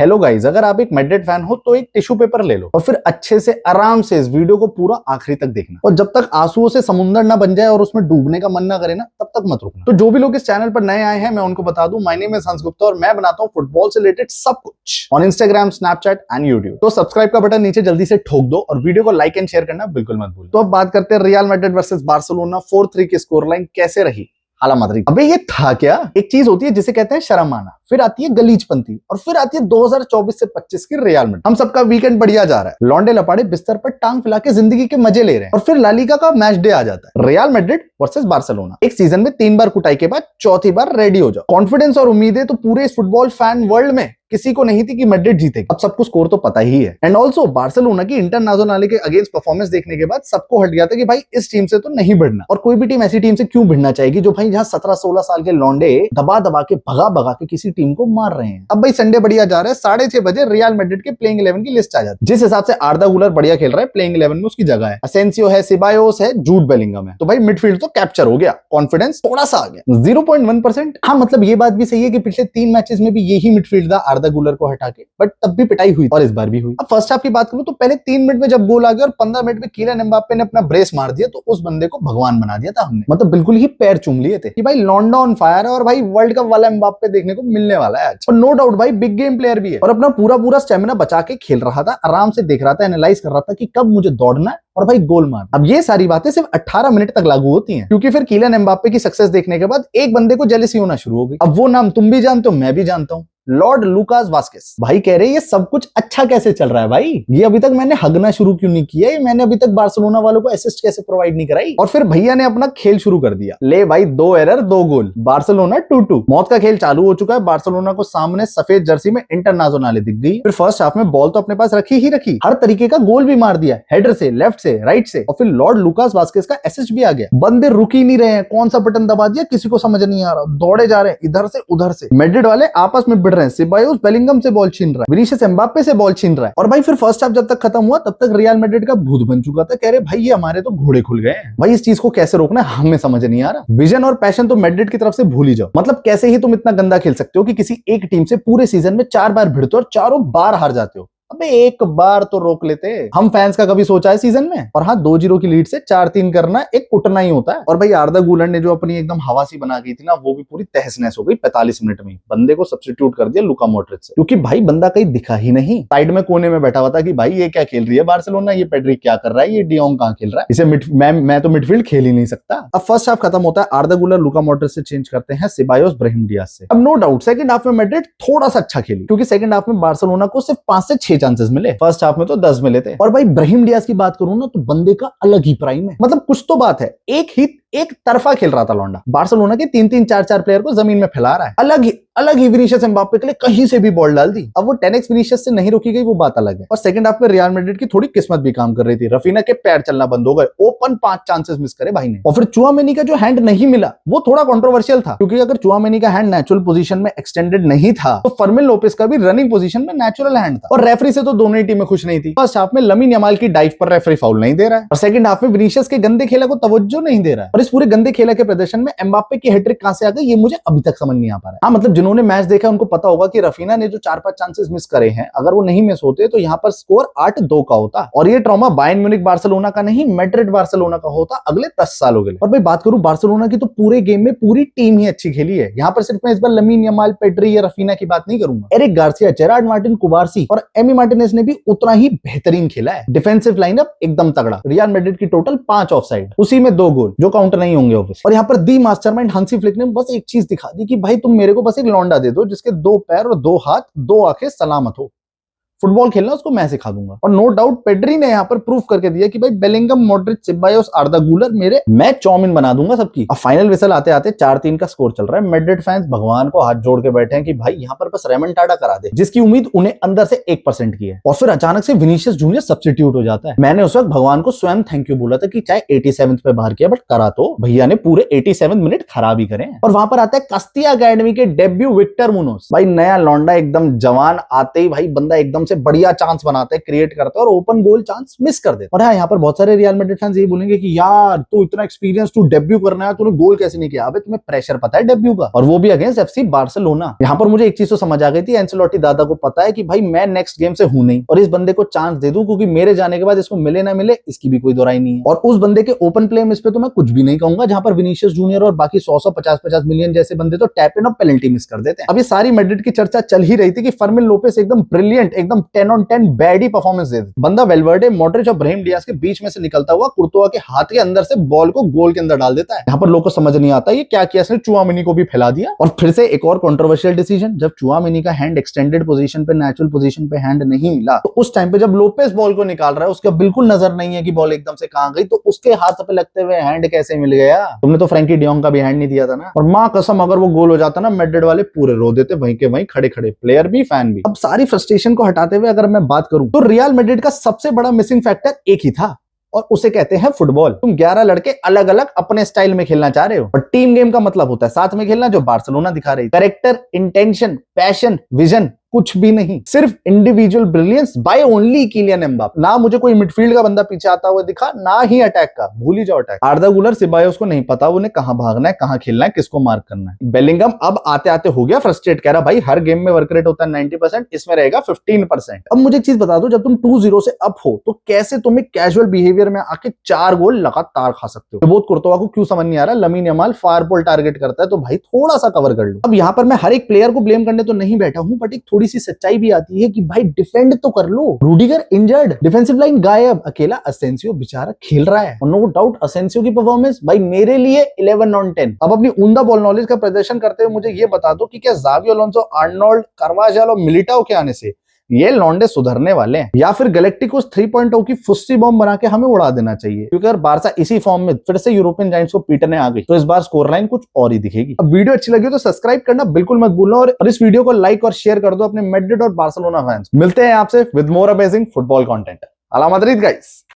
Hello guys, अगर आप एक मैड्रिड फैन हो तो एक टिश्यू पेपर ले लो और फिर अच्छे से आराम से इस वीडियो को पूरा आखिरी तक देखना, और जब तक आंसुओं से समुंदर ना बन जाए और उसमें डूबने का मन ना करे ना, तब तक मत रुकना। तो जो भी लोग इस चैनल पर नए आए हैं, मैं उनको बता दूं, माय नेम इज हंस गुप्ता और मैं बनाता हूं फुटबॉल से रिलेटेड सब कुछ on Instagram, Snapchat and YouTube. तो सब्सक्राइब का बटन नीचे जल्दी से ठोक दो और वीडियो को लाइक एंड शेयर करना बिल्कुल मत भूलो। तो अब बात करते हैं रियल मैड्रिड वर्सेस बार्सिलोना 4-3 की स्कोर लाइन कैसे रही। हाला मादरी, अबे ये था क्या? एक चीज होती है जिसे कहते हैं शर्म आना, फिर आती है गलीचपंती, और फिर आती है 2024 से 25 की रियल मैड्रिड। हम सबका वीकेंड बढ़िया जा रहा है, लौंडे लपाड़े बिस्तर पर टांग फैला के जिंदगी के मजे ले रहे हैं, और फिर ला लीगा का मैच डे आ जाता है, रियल मैड्रिड वर्सेस बार्सिलोना। एक सीजन में 3 बार कुटाई के बाद चौथी बार रेडी हो जाओ। कॉन्फिडेंस और उम्मीदें तो पूरे इस फुटबॉल फैन वर्ल्ड में किसी को नहीं थी कि मैड्रिड जीतेगी। अब सबको स्कोर तो पता ही है। एंड ऑल्सो बार्सिलोना की इंटरनेशनल के अगेंस्ट परफॉर्मेंस देखने के बाद सबको हट गया था कि भाई इस टीम से तो नहीं भिड़ना, और कोई भी टीम ऐसी टीम से क्यों भिड़ना चाहेगी जो भाई जहां 17-16 साल के लौंडे दबा दबा के भगा भगा के किसी टीम को मार रहे हैं। अब भाई संडे बढ़िया जा रहा है, 6:30 बजे रियल मैड्रिड के प्लेइंग 11 की लिस्ट आ जाती है। जिस हिसाब से आर्दा गुलर बढ़िया खेल रहा है, प्लेइंग 11 में उसकी जगह है। असेंसियो है, सिबायोस है, जूड बेलिंगम है, तो भाई मिडफील्ड तो कैप्चर हो गया, कॉन्फिडेंस थोड़ा सा आ गया 0.1%। हाँ, मतलब ये बात भी सही है कि पिछले 3 मैचेस में भी यही मिडफील्ड था आर्दा गुलर को हटा के, बट तब भी पिटाई हुई और इस बार भी हुई। अब फर्स्ट हाफ की बात करूं तो पहले 3 मिनट में जब गोल आ गया और 15 मिनट में कीलियन एम्बाप्पे ने अपना ब्रेस मार दिया, तो उस बंदे को भगवान बना दिया था हमने। मतलब बिल्कुल ही पैर चूम लिए थे कि भाई लौंडा ऑन फायर है और भाई वर्ल्ड कप वाला एम्बाप्पे देखने को मिलने वाला है आज। और नो डाउट भाई बिग गेम प्लेयर भी है और अपना पूरा स्टेमिना बचा के खेल रहा था, आराम से देख रहा था, एनालाइज कर रहा था कि कब मुझे दौड़ना है और भाई गोल मार। अब ये सारी बातें सिर्फ 18 मिनट तक लागू होती हैं, क्योंकि फिर कीलियन एम्बाप्पे की सक्सेस देखने के बाद एक बंदे को जेलसी होना शुरू हो गई। अब वो नाम तुम भी जानते हो, मैं भी जानता हूं, लॉर्ड लुकास वास्केस। भाई कह रहे ये सब कुछ अच्छा कैसे चल रहा है भाई, ये अभी तक मैंने हगना शुरू क्यों नहीं किया, मैंने अभी तक बार्सिलोना वालों को असिस्ट कैसे प्रोवाइड नहीं कराई। और फिर भैया ने अपना खेल शुरू कर दिया। ले भाई 2 एरर 2 गोल, बार्सिलोना 2-2। मौत का खेल चालू हो चुका है। बार्सिलोना को सामने सफेद जर्सी में इंटरनेशनल दिख गई। फिर फर्स्ट हाफ में बॉल तो अपने पास रखी ही रखी, हर तरीके का गोल भी मार दिया, हेडर से, लेफ्ट से, राइट से, और फिर लॉर्ड लुकास वास्केस का असिस्ट भी आ गया। बंदे रुक ही नहीं रहे हैं, कौन सा बटन दबा दिया किसी को समझ नहीं आ रहा, दौड़े जा रहे हैं इधर से उधर से। मैड्रिड वाले आपस में भिड़ रहे हैं, सिबायोस बेलिंगम से बॉल छीन रहा है, विनीशियस एम्बाप्पे से बॉल छीन रहा है। और भाई फिर फर्स्ट हाफ जब तक खत्म हुआ तब तक रियल मैड्रिड का भूत बन चुका था। कह रहे भाई ये हमारे तो घोड़े खुल गए हैं। भाई इस चीज को कैसे रोकना है हमें समझ नहीं आ रहा। विजन और पैशन तो मैड्रिड की तरफ से भूल ही जाओ। मतलब कैसे ही तुम इतना गंदा खेल सकते हो कि किसी एक टीम से पूरे सीजन में 4 बार भिड़ते हो और चारों बार हार जाते हो। अबे एक बार तो रोक लेते। हम फैंस का कभी सोचा है सीजन में? और हाँ, 2-0 की लीड से 4-3 करना एक कुटना ही होता है। और भाई आर्दा गुलर ने जो अपनी एकदम हवासी बना गई थी ना, वो भी पूरी तहस नहस हो गई 45 मिनट में। बंदे को सब्स्टिट्यूट कर दिया लुका मॉड्रिच से, क्योंकि भाई बंदा कहीं दिखा ही नहीं। साइड में कोने में बैठा हुआ था कि भाई ये क्या खेल रही है बार्सिलोना, ये पेड्री क्या कर रहा है, ये डियोंग कहां खेल रहा है, इसे मैं तो मिडफील्ड खेल ही नहीं सकता। अब फर्स्ट हाफ खत्म होता है, आर्दा गुलर लुका मॉड्रिच से चेंज करते हैं सिबायोस ब्राहिम डियाज से। अब नो डाउट सेकंड हाफ में मैड्रिड थोड़ा सा अच्छा खेली, क्योंकि सेकंड हाफ में बार्सिलोना को सिर्फ 5 से 6 चांसेस मिले, फर्स्ट हाफ में तो 10 मिले थे। और भाई ब्राहिम डियाज की बात करूं ना तो बंदे का अलग ही प्राइम है। मतलब कुछ तो बात है, एक तरफा खेल रहा था लौंडा। बार्सिलोना के 3-3 4-4 प्लेयर को जमीन में फैला रहा है। अलग ही विनीशियस एम्बाप्पे के लिए कहीं से भी बॉल डाल दी। अब वो 10x विनीशियस से नहीं रोकी गई, वो बात अलग है। और सेकंड हाफ में रियल मैड्रिड की थोड़ी किस्मत भी काम कर रही थी। रफीना के पैर चलना बंद हो गए, ओपन 5 चांसेस मिस करे भाई ने। और फिर चुआमेनी का जो हैंड नहीं मिला वो थोड़ा कंट्रोवर्शियल था, क्योंकि अगर चुआमेनी का हैंड नेचुरल पोजीशन में एक्सटेंडेड नहीं था तो फर्मिन लोपेस का भी रनिंग पोजीशन में नेचुरल हैंड था। और रेफरी से तो दोनों ही टीमें खुश नहीं थी। फर्स्ट हाफ में लमीन यमाल की डाइव पर रेफरी फाउल नहीं दे रहा है, और सेकंड हाफ में विनीशियस के गंदे खेला को तवज्जो नहीं दे रहा है। और इस पूरे गंदे खेला के प्रदर्शन में एम्बाप्पे की हैट्रिक कहां से आ गई ये मुझे अभी तक समझ नहीं आ पा रहा है। हाँ, मतलब जिन्होंने मैच देखा उनको पता होगा कि रफीना ने जो 4-5 चांसेस मिस करे हैं, अगर वो नहीं मिस होते तो यहाँ पर स्कोर 8-2 का होता, और ये ट्रॉमा बायर्न म्यूनिख बार्सिलोना का नहीं, मैड्रिड बार्सिलोना का होता अगले 10 सालों के लिए। और भाई बात करूं बार्सिलोना की, तो पूरे गेम में पूरी टीम ही अच्छी खेली है। यहाँ पर सिर्फ मैं इस बार लमीन यमाल, पेड्री या रफीना की बात नहीं करूंगा। Eric Garcia, Gerard Martin, Cubarsi और एमी मार्टिनेज ने भी उतना ही बेहतरीन खेला है। डिफेंसिव लाइनअप एकदम तगड़ा। रियल मैड्रिड की टोटल 5 ऑफसाइड, उसी में 2 गोल जो काउंटर नहीं होंगे ऑब्वियसली। और यहाँ पर दी मास्टरमाइंड हांसी फ्लिक ने बस एक चीज दिखा दी कि भाई तुम मेरे को बस एक लौंडा दे दो जिसके 2 पैर और 2 हाथ 2 आंखें सलामत हो। फुटबॉल खेलना उसको मैं सिखा दूंगा। और नो डाउट पेड्री ने यहाँ पर प्रूफ करके दिया कि भाई बेलिंगम, मॉड्रिच, सिबायोस, आर्दा गुलर मैं चाउमीन बना दूंगा सबकी। अब फाइनल विसल आते आते 4-3 का स्कोर चल रहा है। मैड्रिड फैंस भगवान को हाथ जोड़ के बैठे हैं कि भाई यहाँ पर बस रेमंटाडा करा दे, जिसकी उम्मीद उन्हें अंदर से 1% की है। और फिर अचानक से विनीशियस जूनियर सब्स्टिट्यूट हो जाता है। मैंने उस वक्त भगवान को स्वयं थैंक यू बोला था कि चाहे 87 पे बाहर किया, बट करा तो भैया ने पूरे 87 मिनट खराब ही करे। और वहां पर आता है कास्टिया अकेडमी के डेब्यू विक्टर मुनोस। भाई नया लौंडा, एकदम जवान, आते ही भाई बंदा एकदम से बढ़िया चांस बनाते हैं, क्रिएट करते हैं और ओपन गोल चांस मिस कर देते। और हाँ, यहाँ पर बहुत सारे रियल मैड्रिड फैंस यही बोलेंगे कि यार तू इतना एक्सपीरियंस, तू डेब्यू करना है, तूने गोल कैसे नहीं किया? अबे तुम्हें प्रेशर पता है डेब्यू का, और वो भी अगेंस्ट एफसी बार्सिलोना। यहाँ पर मुझे एक चीज तो समझ आ गई थी, एंसेलोटी दादा को पता है कि भाई मैं नेक्स्ट गेम से हूं नहीं और इस बंदे को चांस दे दूं, क्योंकि मेरे जाने के बाद इसको मिले ना मिले इसकी भी कोई दोराई नहीं है। और उस बंदे के ओपन प्ले में इस पे तो मैं कुछ भी नहीं कहूंगा, जहां पर विनीशियस जूनियर और बाकी 100 50 मिलियन जैसे बंदे तो टैप इन और पेनल्टी मिस कर देते हैं। अब ये सारी मैड्रिड की चर्चा चल ही रही थी कि फर्मिन लोपेस एकदम ब्रिलियंट, एकदम 10 on 10 बैड ही परफॉर्मेंस दे दे। बंदा वेलवर्डे, मॉड्रिच और ब्राहिम डियाज के बीच में से निकलता हुआ कुर्तुआ के हाथ के अंदर से बॉल को गोल के अंदर डाल देता है। यहाँ पर लोग को समझ नहीं आता ये क्या किया, इसने चुआमेनी को भी फैला दिया। और फिर से एक और कंट्रोवर्शियल डिसीजन, जब चुआमेनी का हैंड एक्सटेंडेड पोजीशन पे, नेचुरल पोजीशन पे हैंड नहीं मिला, तो उस टाइम पे जब लोपेस बॉल को निकाल रहा है उसका बिल्कुल नजर नहीं है कि बॉल एकदम से कहां गई, तो उसके हाथ पे लगते हुए हैंड कैसे मिल गया? तुमने तो फ्रैंकी डियोंग का भी हैंड नहीं दिया था ना। और मां कसम अगर वो गोल हो जाता ना, मैड्रिड वाले पूरे रो देते वहीं के वहीं खड़े खड़े, प्लेयर भी फैन भी। अब सारी फ्रस्ट्रेशन को हटाते हुए अगर मैं बात करूं तो रियल मैड्रिड का सबसे बड़ा मिसिंग फैक्टर एक ही था, और उसे कहते हैं फुटबॉल। तुम 11 लड़के अलग अलग अपने स्टाइल में खेलना चाह रहे हो, और टीम गेम का मतलब होता है साथ में खेलना, जो बार्सिलोना दिखा रही। कैरेक्टर, इंटेंशन, पैशन, विजन कुछ भी नहीं, सिर्फ individual brilliance by only Kylian Mbappe. ना मुझे कोई मिडफील्ड का बंदा पीछे आता हुआ दिखा, ना ही अटैक का, भूल ही जाओ अटैक। आर्दा गुलर, सिबायोस को नहीं पता उन्हें कहां भागना है, कहां खेलना है, किसको मार्क करना है। बेलिंगम अब आते आते हो गया फ्रस्ट्रेट, कह रहा भाई हर गेम में वर्क रेट होता है 90%, इसमें रहेगा 15%। अब मुझे एक चीज बता दो, जब तुम 2-0 से अप हो तो कैसे तुम एक कैजुअल बिहेवियर में आके 4 गोल लगातार खा सकते हो? बहुत कुर्तुआ को क्यों समझ नहीं आ रहा, लमीन यमाल फार पोल टारगेट करता है तो भाई थोड़ा सा कवर कर लो। अब यहाँ पर मैं हर एक प्लेयर को ब्लेम करने तो नहीं बैठा हूं, बट एक थोड़ी सी सच्चाई भी आती है कि भाई डिफेंड तो कर लो। रूडिगर इंजर्ड, डिफेंसिव लाइन गायब, अकेला असेंसियो बेचारा खेल रहा है। और नो डाउट असेंसियो की परफॉर्मेंस भाई मेरे लिए 11 on 10। अब अपनी उम्दा बॉल नॉलेज का प्रदर्शन करते हुए मुझे ये बता दो कि क्या ज़ावी अलोंसो, आर्नोल्ड, कार्वाजाल और मिलिटाओ के आने से ये लौंडे सुधरने वाले हैं, या फिर गैलेक्टिकोस 3.0 की फुस्सी बॉम्ब बना के हमें उड़ा देना चाहिए? क्योंकि अगर बारसा इसी फॉर्म में फिर से यूरोपियन जायंट्स को पीटने आ गई तो इस बार स्कोर लाइन कुछ और ही दिखेगी। अब वीडियो अच्छी लगी तो सब्सक्राइब करना बिल्कुल मत भूलना, और इस वीडियो को लाइक और शेयर कर दो अपने मैड्रिड और बार्सिलोना फैंस। मिलते हैं आपसे with more amazing football content. अला माद्रिद गाइस।